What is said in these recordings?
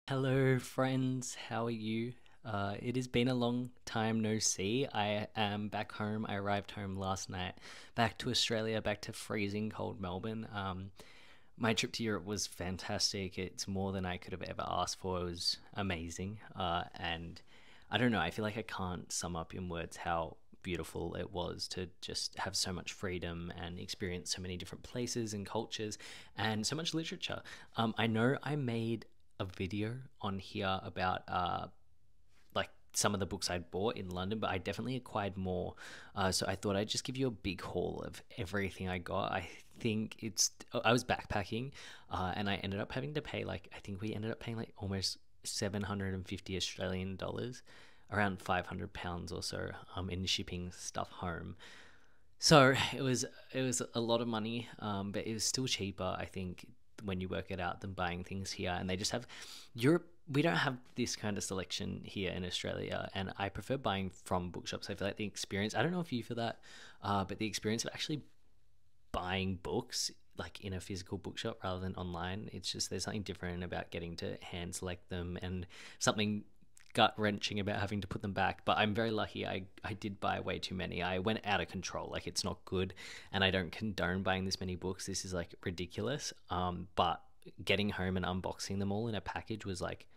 Hello, friends. How are you? It has been a long time no see. I am back home. I arrived home last night, back to Australia, back to freezing cold Melbourne. My trip to Europe was fantastic. It's more than I could have ever asked for. It was amazing. And I don't know, I feel like I can't sum up in words how beautiful it was to just have so much freedom and experience so many different places and cultures and so much literature. I know I made a video on here about like some of the books I'd bought in London, but I definitely acquired more. So I thought I'd just give you a big haul of everything I got. I was backpacking, and I ended up having to pay I think we ended up paying like almost 750 Australian dollars, around £500 or so, in shipping stuff home. So it was a lot of money, but it was still cheaper, I think, when you work it out than buying things here. And they just have Europe. We don't have this kind of selection here in Australia, and I prefer buying from bookshops. I feel like the experience. I don't know if you feel that, but the experience of actually buying books like in a physical bookshop rather than online, it's just there's something different about getting to hand select them and something gut wrenching about having to put them back. But I'm very lucky. I did buy way too many. I went out of control. Like, it's not good, and I don't condone buying this many books. This is like ridiculous. But getting home and unboxing them all in a package was like,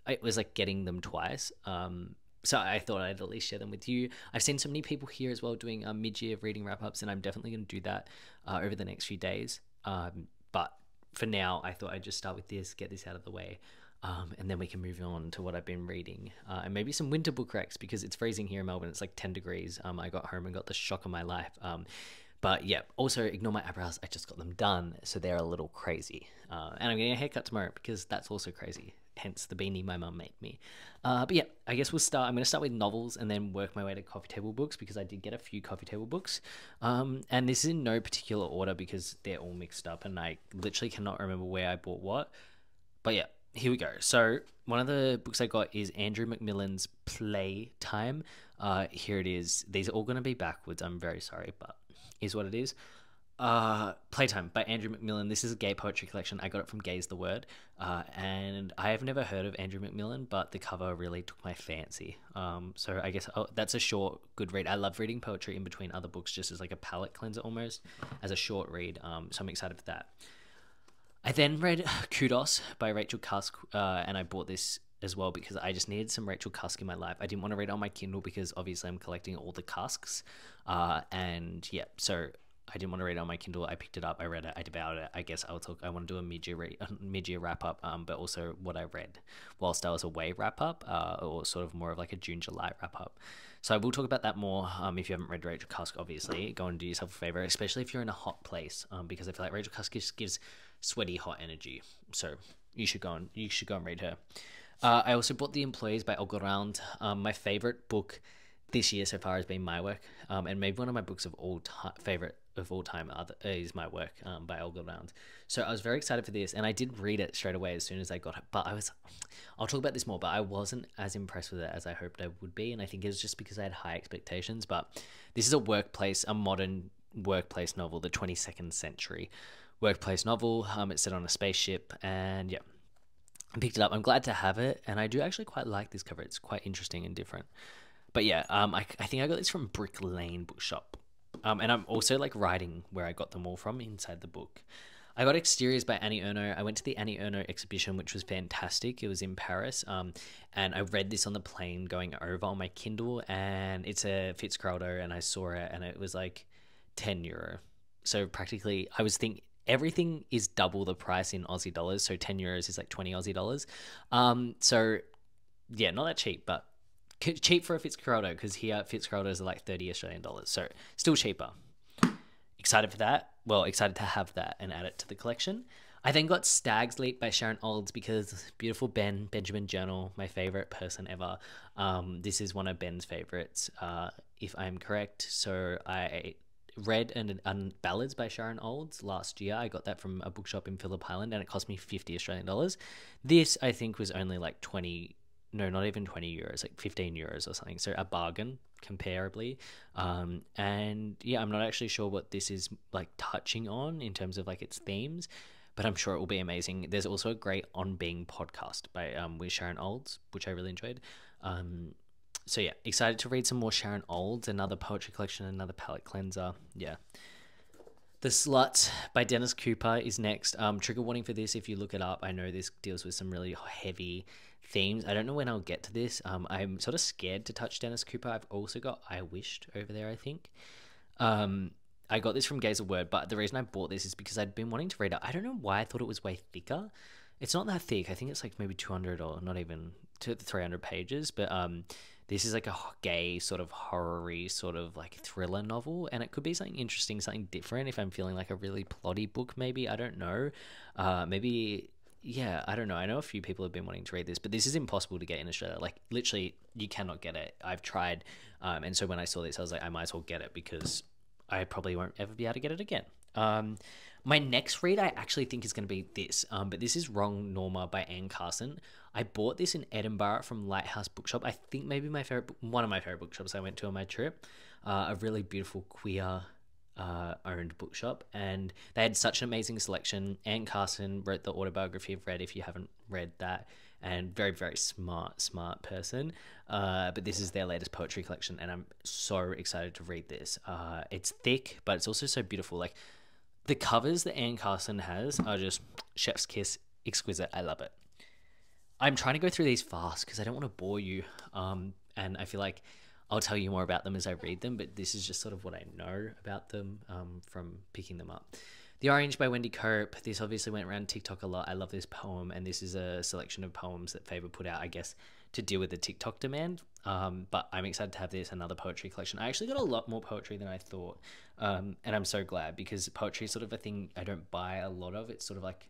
it was like getting them twice. So I thought I'd at least share them with you. I've seen so many people here as well doing mid-year reading wrap-ups, and I'm definitely going to do that over the next few days. But for now, I thought I'd just start with this, get this out of the way, and then we can move on to what I've been reading, and maybe some winter book recs because it's freezing here in Melbourne. It's like 10 degrees. I got home and got the shock of my life. But yeah, also ignore my eyebrows. I just got them done, so they're a little crazy. And I'm getting a haircut tomorrow because that's also crazy. Hence the beanie my mum made me. But yeah, I guess we'll start. I'm going to start with novels and then work my way to coffee table books because I did get a few coffee table books. And this is in no particular order because they're all mixed up and I literally cannot remember where I bought what. But yeah, here we go. So one of the books I got is Andrew McMillan's Playtime. Here it is. These are all going to be backwards. I'm very sorry, but is what it is. Playtime by Andrew McMillan. This is a gay poetry collection. I got it from Gay's the Word, and I have never heard of Andrew McMillan, but the cover really took my fancy. So I guess that's a short, good read. I love reading poetry in between other books, just as like a palate cleanser almost, as a short read. So I'm excited for that. I then read Kudos by Rachel Cusk, and I bought this as well because I just needed some Rachel Cusk in my life. I didn't want to read it on my Kindle because obviously I'm collecting all the Cusks, and yeah, so I didn't want to read it on my Kindle. I picked it up, I read it, I devoured it. I guess I'll talk. I want to do a mid-year wrap up, but also what I read whilst I was away wrap up, or sort of more of like a June-July wrap up. So I will talk about that more. If you haven't read Rachel Cusk, obviously go and do yourself a favor, especially if you're in a hot place, because I feel like Rachel Cusk gives sweaty hot energy. So you should go and read her. I also bought The Employees by Olga Round. My favorite book this year so far has been My Work, and maybe one of my books of all time favorite of all time is My Work, by Olga Round. So I was very excited for this, and I did read it straight away as soon as I got it. But I'll talk about this more, but I wasn't as impressed with it as I hoped I would be, and I think it was just because I had high expectations. But this is a modern workplace novel, the 22nd century workplace novel. It's set on a spaceship, and yeah, I picked it up. I'm glad to have it, and I do actually quite like this cover. It's quite interesting and different. But yeah, I think I got this from Brick Lane Bookshop. And I'm also like writing where I got them all from inside the book. I got Exteriors by Annie Ernaux. I went to the Annie Ernaux exhibition, which was fantastic. It was in Paris. And I read this on the plane going over on my Kindle, and it's a Fitzcarraldo, and I saw it, and it was like €10. So practically, I was thinking everything is double the price in Aussie dollars. So €10 is like 20 Aussie dollars. So yeah, not that cheap, but cheap for a Fitzcarraldo, because here Fitzcarraldos are like 30 Australian dollars, so still cheaper. Excited for that. Well, excited to have that and add it to the collection. I then got Stag's Leap by Sharon Olds because beautiful Benjamin Journal, my favorite person ever. This is one of Ben's favorites, if I'm correct. So I read an Ballads by Sharon Olds last year. I got that from a bookshop in Phillip Island, and it cost me 50 Australian dollars. This, I think, was only like 20, no, not even €20, like €15 or something. So a bargain comparably. And yeah, I'm not actually sure what this is like touching on in terms of like its themes, but I'm sure it will be amazing. There's also a great On Being podcast by with Sharon Olds, which I really enjoyed. So yeah, excited to read some more Sharon Olds, another poetry collection, another palate cleanser. Yeah. The Slut by Dennis Cooper is next. Trigger warning for this if you look it up. I know this deals with some really heavy themes. I don't know when I'll get to this. I'm sort of scared to touch Dennis Cooper. I've also got I Wished over there, I think. I got this from Gaze of Word, but the reason I bought this is because I'd been wanting to read it. I don't know why I thought it was way thicker. It's not that thick. I think it's like maybe 200 or not even 300 pages, but this is like a gay sort of horror-y sort of like thriller novel, and it could be something interesting, something different if I'm feeling like a really plotty book maybe. I don't know. Maybe, yeah, I don't know. I know a few people have been wanting to read this, but this is impossible to get in Australia. Like literally you cannot get it. I've tried, and so when I saw this I was like, I might as well get it because I probably won't ever be able to get it again. My next read I actually think is going to be this, but this is Wrong Norma by Anne Carson. I bought this in Edinburgh from Lighthouse Bookshop. I think maybe one of my favorite bookshops I went to on my trip. A really beautiful queer owned bookshop, and they had such an amazing selection. Anne Carson wrote the autobiography of Red, if you haven't read that, and very, very smart person. But this is their latest poetry collection, and I'm so excited to read this. It's thick, but it's also so beautiful. Like the covers that Anne Carson has are just chef's kiss, exquisite. I love it. I'm trying to go through these fast because I don't want to bore you, and I feel like I'll tell you more about them as I read them, but this is just sort of what I know about them from picking them up. The Orange by Wendy Cope. This obviously went around TikTok a lot. I love this poem, and this is a selection of poems that Faber put out, I guess, to deal with the TikTok demand. But I'm excited to have this, another poetry collection. I actually got a lot more poetry than I thought, and I'm so glad because poetry is sort of a thing I don't buy a lot of. It's sort of like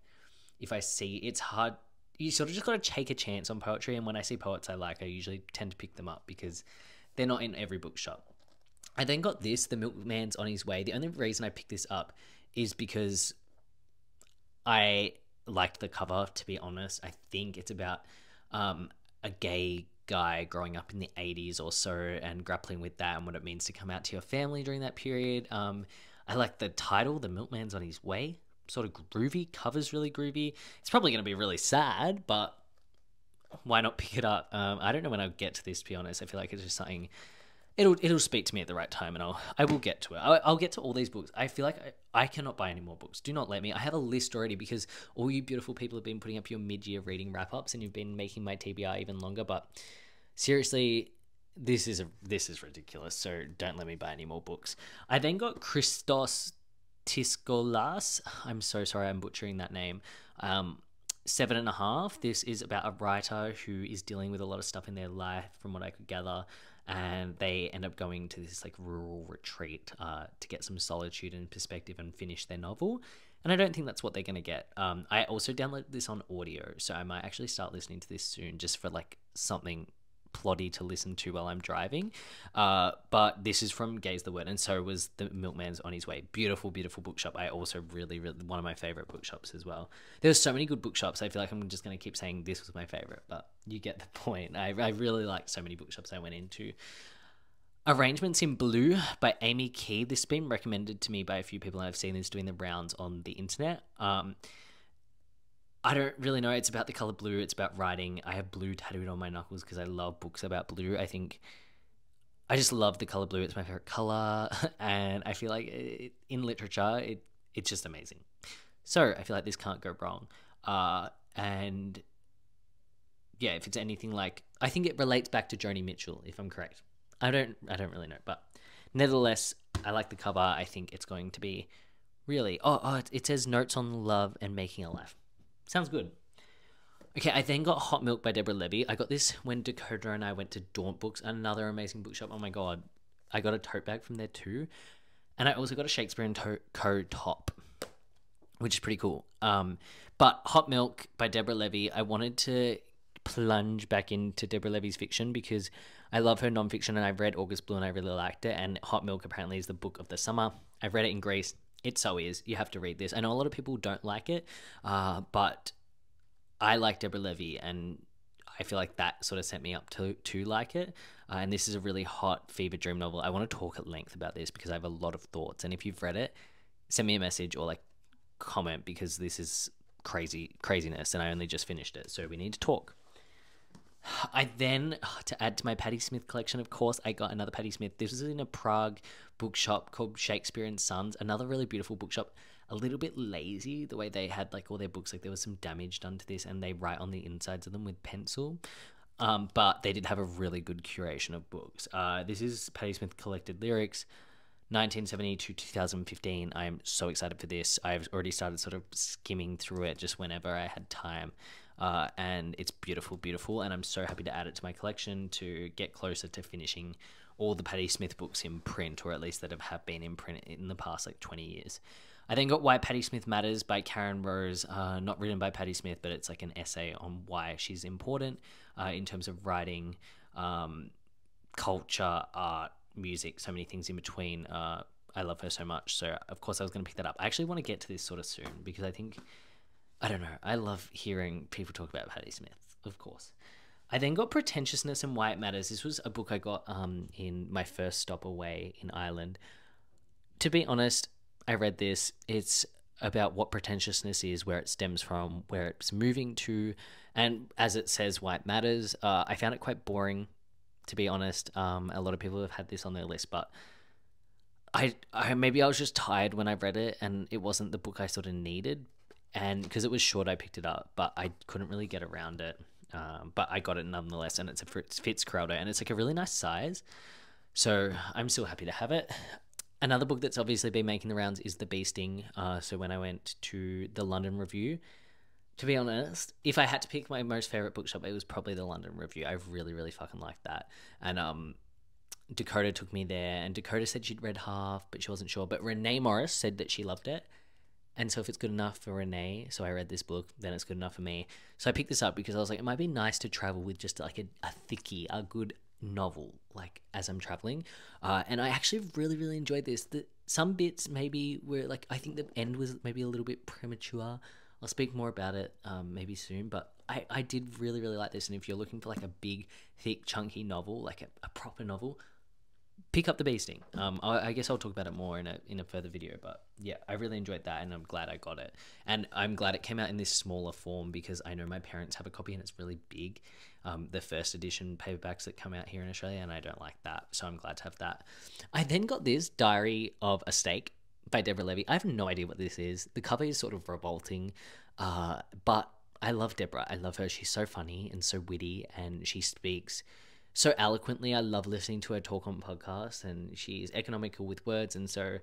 if I see, it's hard. You sort of just got to take a chance on poetry, and when I see poets I like, I usually tend to pick them up because they're not in every bookshop. I then got this, The Milkman's on His Way. The only reason I picked this up is because I liked the cover, to be honest. I think it's about a gay guy growing up in the 80s or so and grappling with that and what it means to come out to your family during that period. I like the title, The Milkman's on His Way. Sort of groovy, cover's really groovy. It's probably going to be really sad, but why not pick it up? I don't know when I'll get to this, to be honest. I feel like it's just something, it'll speak to me at the right time, and I will get to it. I'll get to all these books. I feel like I cannot buy any more books. Do not let me. I have a list already because all you beautiful people have been putting up your mid-year reading wrap-ups, and you've been making my TBR even longer. But seriously, this is ridiculous. So don't let me buy any more books. I then got Christos Tiskolas. I'm so sorry, I'm butchering that name. 7.5. This is about a writer who is dealing with a lot of stuff in their life, from what I could gather, and they end up going to this like rural retreat to get some solitude and perspective and finish their novel. And I don't think that's what they're going to get. I also downloaded this on audio, so I might actually start listening to this soon just for like something plotty to listen to while I'm driving. But this is from Gaze the Word, and so was The Milkman's on His Way. Beautiful, beautiful bookshop. I also really, one of my favorite bookshops as well. There's so many good bookshops. I feel like I'm just going to keep saying this was my favorite, but you get the point. I really like so many bookshops I went into. Arrangements in Blue by Amy Key. This has been recommended to me by a few people, and I've seen this doing the rounds on the internet. I don't really know. It's about the color blue. It's about writing. I have blue tattooed on my knuckles because I love books about blue. I just love the color blue. It's my favorite color. And I feel like in literature, it's just amazing. So I feel like this can't go wrong. And yeah, if it's anything like, I think it relates back to Joni Mitchell, if I'm correct. I don't really know. But nevertheless, I like the cover. I think it's going to be really, it says Notes on Love and Making a Life. Sounds good. Okay, I then got Hot Milk by Deborah Levy. I got this when Dakota and I went to Daunt Books, another amazing bookshop. Oh my god. I got a tote bag from there too. And I also got a Shakespeare & Co. top, which is pretty cool. But Hot Milk by Deborah Levy, I wanted to plunge back into Deborah Levy's fiction because I love her nonfiction, and I've read August Blue and I really liked it. And Hot Milk apparently is the book of the summer. I've read it in Greece. It so is. You have to read this. I know a lot of people don't like it, but I like Deborah Levy, and I feel like that sort of set me up to like it. And this is a really hot fever dream novel. I want to talk at length about this because I have a lot of thoughts. And if you've read it, send me a message or like comment because this is craziness, and I only just finished it, so we need to talk. I then, to add to my Patti Smith collection, of course, I got another Patti Smith. This was in a Prague bookshop called Shakespeare and Sons, another really beautiful bookshop. A little bit lazy the way they had like all their books, like there was some damage done to this, and they write on the insides of them with pencil. But they did have a really good curation of books. This is Patti Smith Collected Lyrics, 1970 to 2015. I'm so excited for this. I've already started sort of skimming through it just whenever I had time. And it's beautiful, beautiful. And I'm so happy to add it to my collection to get closer to finishing all the Patti Smith books in print, or at least that have been in print in the past like 20 years. I then got Why Patti Smith Matters by Karen Rose, not written by Patti Smith, but it's like an essay on why she's important in terms of writing, culture, art, music, so many things in between. I love her so much. So, of course, I was going to pick that up. I actually want to get to this sort of soon because I don't know, I love hearing people talk about Patti Smith, of course. I then got Pretentiousness and Why It Matters. This was a book I got in my first stop away in Ireland. To be honest, I read this. It's about what pretentiousness is, where it stems from, where it's moving to, and as it says, why it matters. I found it quite boring, to be honest. A lot of people have had this on their list, but I maybe I was just tired when I read it, and it wasn't the book I sort of needed. And because it was short, I picked it up, but I couldn't really get around it. But I got it nonetheless, and it's a Fitzcarraldo, and it's like a really nice size. So I'm still happy to have it. Another book that's obviously been making the rounds is The Beasting. So when I went to the London Review, to be honest, if I had to pick my most favourite bookshop, it was probably the London Review. I really, really fucking liked that. And Dakota took me there, and Dakota said she'd read half, but she wasn't sure. But Renee Morris said that she loved it. And so if it's good enough for Renee, so I read this book, then it's good enough for me. So I picked this up because I was like, it might be nice to travel with just like a thickie, a good novel, like as I'm traveling. And I actually really, really enjoyed this. Some bits maybe were like, I think the end was maybe a little bit premature. I'll speak more about it maybe soon, but I did really, really like this. And if you're looking for like a big, thick, chunky novel, like a proper novel, pick up The Beasting. I guess I'll talk about it more in a further video, but yeah, I really enjoyed that, and I'm glad I got it. And I'm glad it came out in this smaller form because I know my parents have a copy and it's really big. The first edition paperbacks that come out here in Australia, and I don't like that, so I'm glad to have that. I then got this Diary of a Steak by Deborah Levy. I have no idea what this is. The cover is sort of revolting, but I love Deborah. I love her. She's so funny and so witty, and she speaks so eloquently. I love listening to her talk on podcasts, and she's economical with words, and so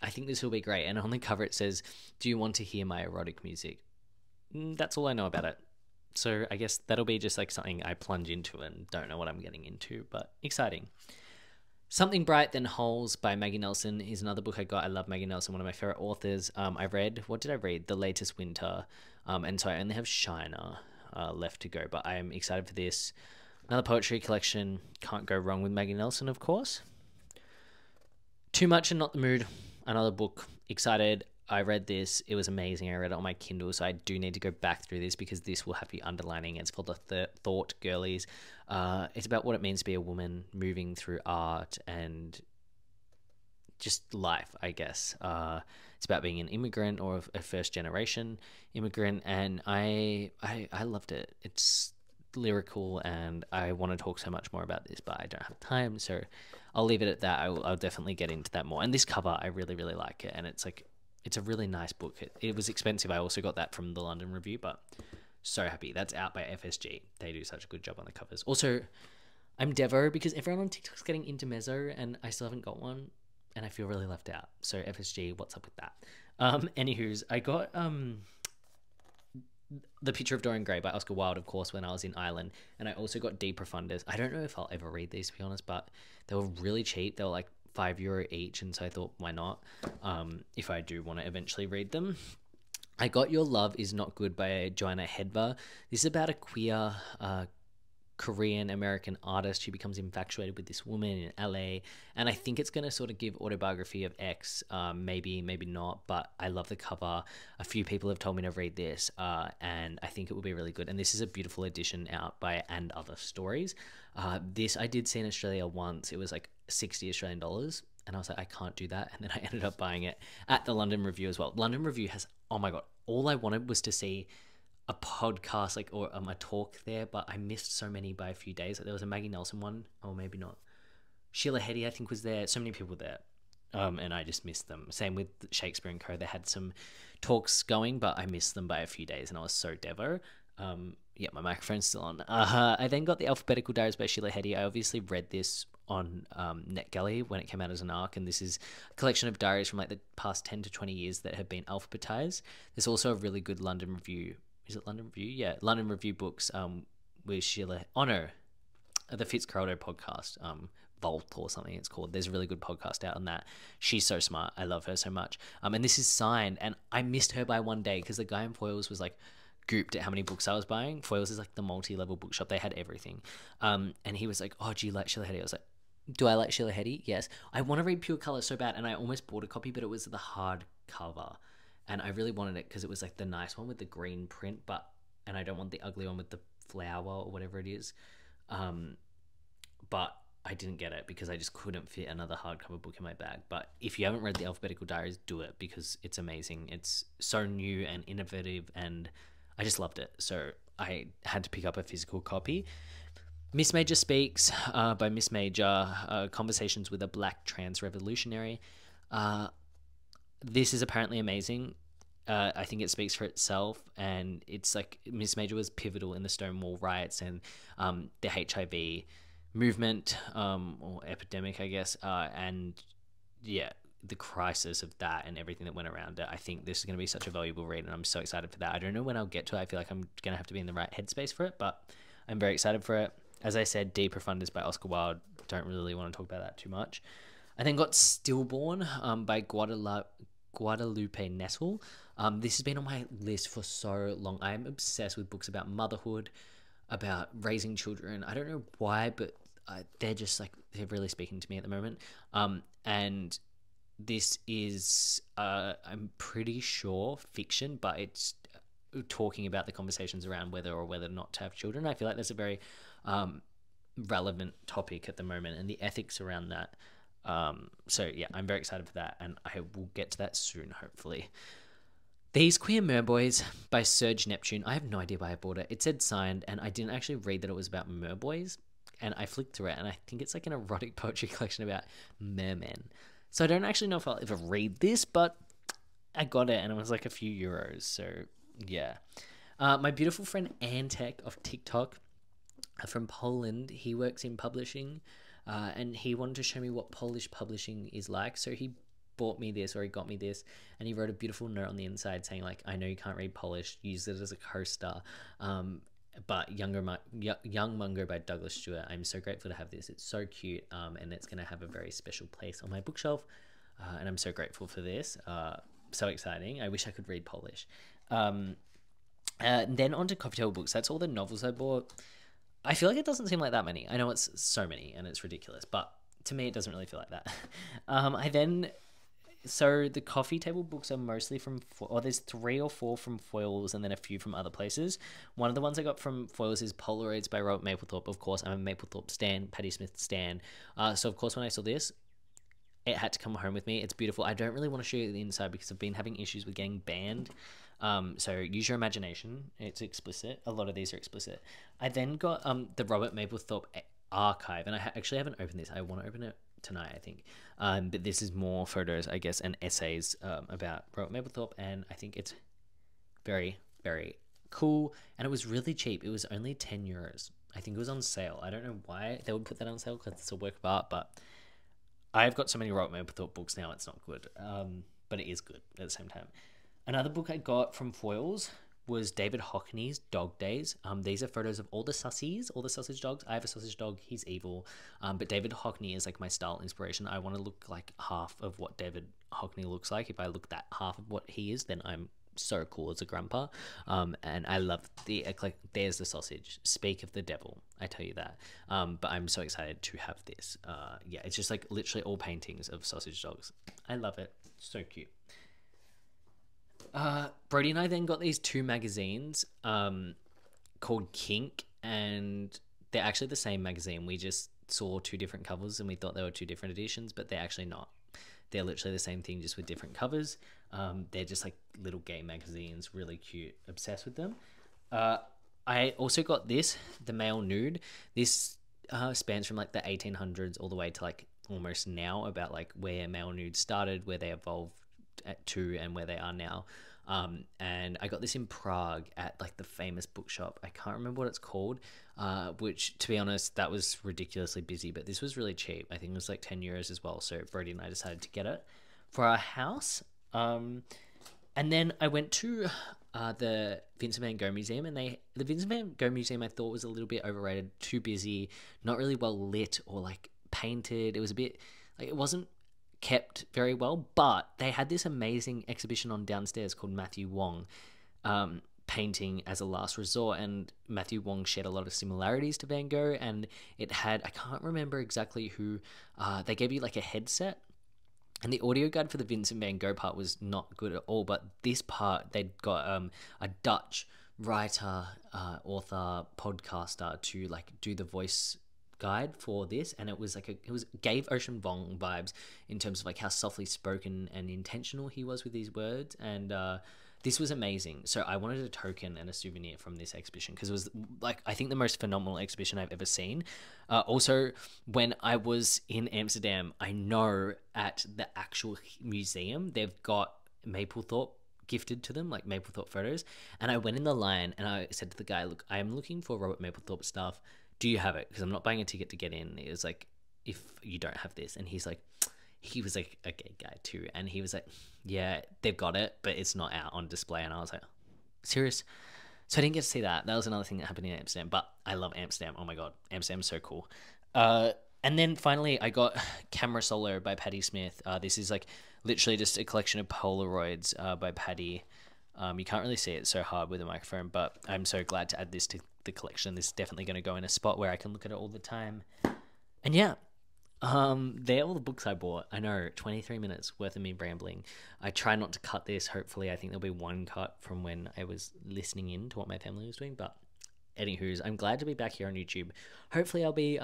I think this will be great. And on the cover it says, "Do you want to hear my erotic music?" That's all I know about it. So I guess that'll be just like something I plunge into and don't know what I'm getting into, but exciting. Something Bright Then Holes by Maggie Nelson is another book I got. I love Maggie Nelson, one of my favorite authors. What did I read? The Latest Winter. And so I only have Shiner left to go, but I'm excited for this. Another poetry collection. Can't go wrong with Maggie Nelson, of course. Too Much and Not the Mood. Another book. Excited. I read this. It was amazing. I read it on my Kindle, so I do need to go back through this because this will have you underlining. It's called The Thought Girlies. It's about what it means to be a woman moving through art and just life, I guess. It's about being an immigrant or a first-generation immigrant, and I loved it. It's lyrical, and I want to talk so much more about this, but I don't have time, so I'll leave it at that. I'll definitely get into that more. And this cover, I really, really like it, and it's a really nice book. It was expensive. I also got that from the London Review, but so happy. That's out by FSG. They do such a good job on the covers. Also, I'm Devo because everyone on TikTok's getting into Mezzo, and I still haven't got one, and I feel really left out. So FSG, what's up with that? Anywho's, I got The Picture of Dorian Gray by Oscar Wilde, of course, when I was in Ireland, and I also got De Profundis. I don't know if I'll ever read these, to be honest, but they were really cheap. They were like €5 each, and so I thought, why not, if I do want to eventually read them. I got Your Love Is Not Good by Joanna Hedva. This is about a queer Korean American artist who becomes infatuated with this woman in LA, and I think it's going to sort of give autobiography of X, maybe not, but I love the cover. A few people have told me to read this, and I think it will be really good, and this is a beautiful edition out by And Other Stories. This I did see in Australia once. It was like $60 Australian, And I was like, I can't do that. And then I ended up buying it at the London Review as well. London Review has, oh my God, all I wanted was to see a podcast like or a talk there, but I missed so many by a few days. Like, there was a Maggie Nelson one, or maybe not. Sheila Heti, I think, was there. So many people there. And I just missed them. Same with Shakespeare and Co. They had some talks going, but I missed them by a few days, and I was so devo. Yeah, my microphone's still on. I then got the Alphabetical Diaries by Sheila Heti. I obviously read this on NetGalley when it came out as an ARC, and this is a collection of diaries from like the past 10 to 20 years that have been alphabetized. There's also a really good London Review. Is it London Review? Yeah, London Review books with Sheila. Oh no, the Fitzcarraldo podcast. Vault or something it's called. There's a really good podcast out on that. She's so smart. I love her so much. And this is signed, and I missed her by one day because the guy in Foyles was like gooped at how many books I was buying. Foyles is like the multi-level bookshop. They had everything. And he was like, oh, do you like Sheila Heti? I was like, do I like Sheila Heti? Yes. I want to read Pure Colour so bad, and I almost bought a copy, but it was the hard cover, and I really wanted it because it was like the nice one with the green print, and I don't want the ugly one with the flower or whatever it is. But I didn't get it because I just couldn't fit another hardcover book in my bag. But if you haven't read the Alphabetical Diaries, do it because it's amazing. It's so new and innovative, and I just loved it. So I had to pick up a physical copy. Miss Major Speaks by Miss Major, Conversations with a Black Trans Revolutionary. This is apparently amazing. I think it speaks for itself, and it's like Miss Major was pivotal in the Stonewall riots and the HIV movement or epidemic, I guess, and yeah, the crisis of that and everything that went around it. I think this is going to be such a valuable read, and I'm so excited for that. I don't know when I'll get to it. I feel like I'm going to have to be in the right headspace for it, but I'm very excited for it. As I said, D. Profundus by Oscar Wilde. Don't really want to talk about that too much. I then got Stillborn by Guadalupe Nettle. This has been on my list for so long. I'm obsessed with books about motherhood, about raising children. I don't know why, but they're just like, they're really speaking to me at the moment. And this is, I'm pretty sure, fiction, but it's talking about the conversations around whether or whether not to have children. I feel like that's a very relevant topic at the moment, and the ethics around that. So yeah, I'm very excited for that, and I will get to that soon, hopefully. These Queer Merboys by Serge Neptune. I have no idea why I bought it. It said signed, and I didn't actually read that it was about merboys, and I flicked through it, and I think it's like an erotic poetry collection about mermen. So I don't actually know if I'll ever read this, but I got it, and it was like a few euros, so yeah. My beautiful friend Antek of TikTok from Poland, he works in publishing, and he wanted to show me what Polish publishing is like, so he bought me this, or he got me this, and he wrote a beautiful note on the inside saying like, I know you can't read Polish, use it as a coaster, but Young Mungo by Douglas Stewart. I'm so grateful to have this. It's so cute, and it's going to have a very special place on my bookshelf, and I'm so grateful for this. So exciting. I wish I could read Polish. And then on to coffee table books. That's all the novels I bought. I feel like it doesn't seem like that many. I know it's so many and it's ridiculous, but to me it doesn't really feel like that. So the coffee table books are mostly from, there's 3 or 4 from Foyles and then a few from other places. One of the ones I got from Foyles is Polaroids by Robert Mapplethorpe. Of course, I'm a Mapplethorpe stan, Patti Smith stan. So of course when I saw this, it had to come home with me. It's beautiful. I don't really want to show you the inside because I've been having issues with getting banned. So use your imagination. It's explicit. A lot of these are explicit. I then got the Robert Mapplethorpe archive, and I actually haven't opened this. I want to open it tonight, I think. But this is more photos, I guess, and essays about Robert Mapplethorpe, and I think it's very, very cool. And it was really cheap. It was only 10 euros. I think it was on sale. I don't know why they would put that on sale because it's a work of art, but I've got so many Robert Mapplethorpe books now, it's not good. But it is good at the same time. Another book I got from Foyles was David Hockney's Dog Days. These are photos of all the sussies, all the sausage dogs. I have a sausage dog, he's evil. But David Hockney is like my style inspiration. I want to look like half of what David Hockney looks like. If I look that half of what he is, then I'm so cool as a grandpa. And I love the, like, there's the sausage. Speak of the devil, I tell you that. But I'm so excited to have this. Yeah, it's just like literally all paintings of sausage dogs. I love it. So cute. Brody and I then got these 2 magazines called Kink, and they're actually the same magazine. We just saw 2 different covers and we thought they were 2 different editions, but they're actually not. They're literally the same thing, just with different covers. They're just like little gay magazines, really cute. Obsessed with them. Uh, I also got this, the male nude. This spans from like the 1800s all the way to like almost now, about like where male nude started, where they evolved to, and where they are now. And I got this in Prague at like the famous bookshop. I can't remember what it's called, which, to be honest, that was ridiculously busy, but this was really cheap. I think it was like 10 euros as well. So Brody and I decided to get it for our house. And then I went to the Vincent van Gogh Museum, and the Vincent van Gogh Museum I thought was a little bit overrated, too busy, not really well lit or like painted. It was a bit like, it wasn't kept very well, but they had this amazing exhibition on downstairs called Matthew Wong, painting as a last resort, and Matthew Wong shared a lot of similarities to Van Gogh, and it had, I can't remember exactly who, they gave you like a headset. And the audio guide for the Vincent van Gogh part was not good at all, but this part, they'd got a Dutch writer, author, podcaster to like do the voice guide for this, and it was like gave Ocean Vuong vibes in terms of like how softly spoken and intentional he was with these words, and this was amazing. So I wanted a token and a souvenir from this exhibition, because it was like, I think, the most phenomenal exhibition I've ever seen. Also, when I was in Amsterdam, I know at the actual museum they've got Mapplethorpe gifted to them, like Mapplethorpe photos. And I went in the line and I said to the guy, look, I am looking for Robert Mapplethorpe stuff. Do you have it? Because I'm not buying a ticket to get in. It was like, if you don't have this. And he was like a gay guy too, and he was like, yeah, they've got it, but it's not out on display. And I was like, serious? So I didn't get to see that. That was another thing that happened in Amsterdam, but I love Amsterdam. Oh my god, Amsterdam's so cool. And then finally I got Camera Solo by Patti Smith. This is like literally just a collection of Polaroids by Patti. You can't really see it, so hard with a microphone, but I'm so glad to add this to the collection. This is definitely going to go in a spot where I can look at it all the time. And yeah, they're all the books I bought. I know, 23 minutes worth of me rambling. I try not to cut this. Hopefully, I think there'll be one cut from when I was listening in to what my family was doing. But anywho's, I'm glad to be back here on YouTube. Hopefully, I'll be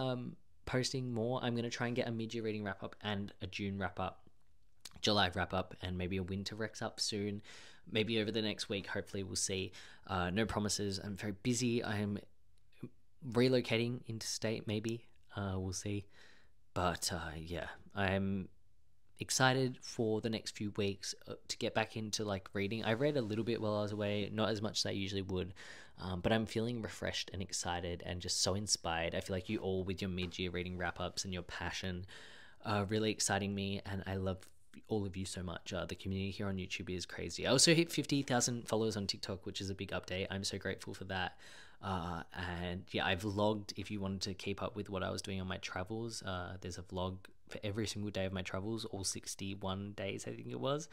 posting more. I'm going to try and get a mid-year reading wrap-up and a June wrap-up, July wrap-up, and maybe a winter Rex-up soon. Maybe over the next week, hopefully we'll see. No promises. I'm very busy. I'm relocating interstate, maybe. We'll see. But yeah, I'm excited for the next few weeks to get back into like reading. I read a little bit while I was away, not as much as I usually would, but I'm feeling refreshed and excited and just so inspired. I feel like you all, with your mid-year reading wrap-ups and your passion, are really exciting me, and I love all of you so much. The community here on YouTube is crazy. I also hit 50,000 followers on TikTok, which is a big update. I'm so grateful for that. And yeah, I vlogged. If you wanted to keep up with what I was doing on my travels, there's a vlog for every single day of my travels, all 61 days I think it was.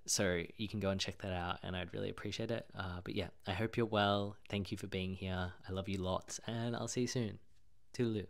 So you can go and check that out, and I'd really appreciate it. But yeah, I hope you're well. Thank you for being here. I love you lots, and I'll see you soon. Toodaloo.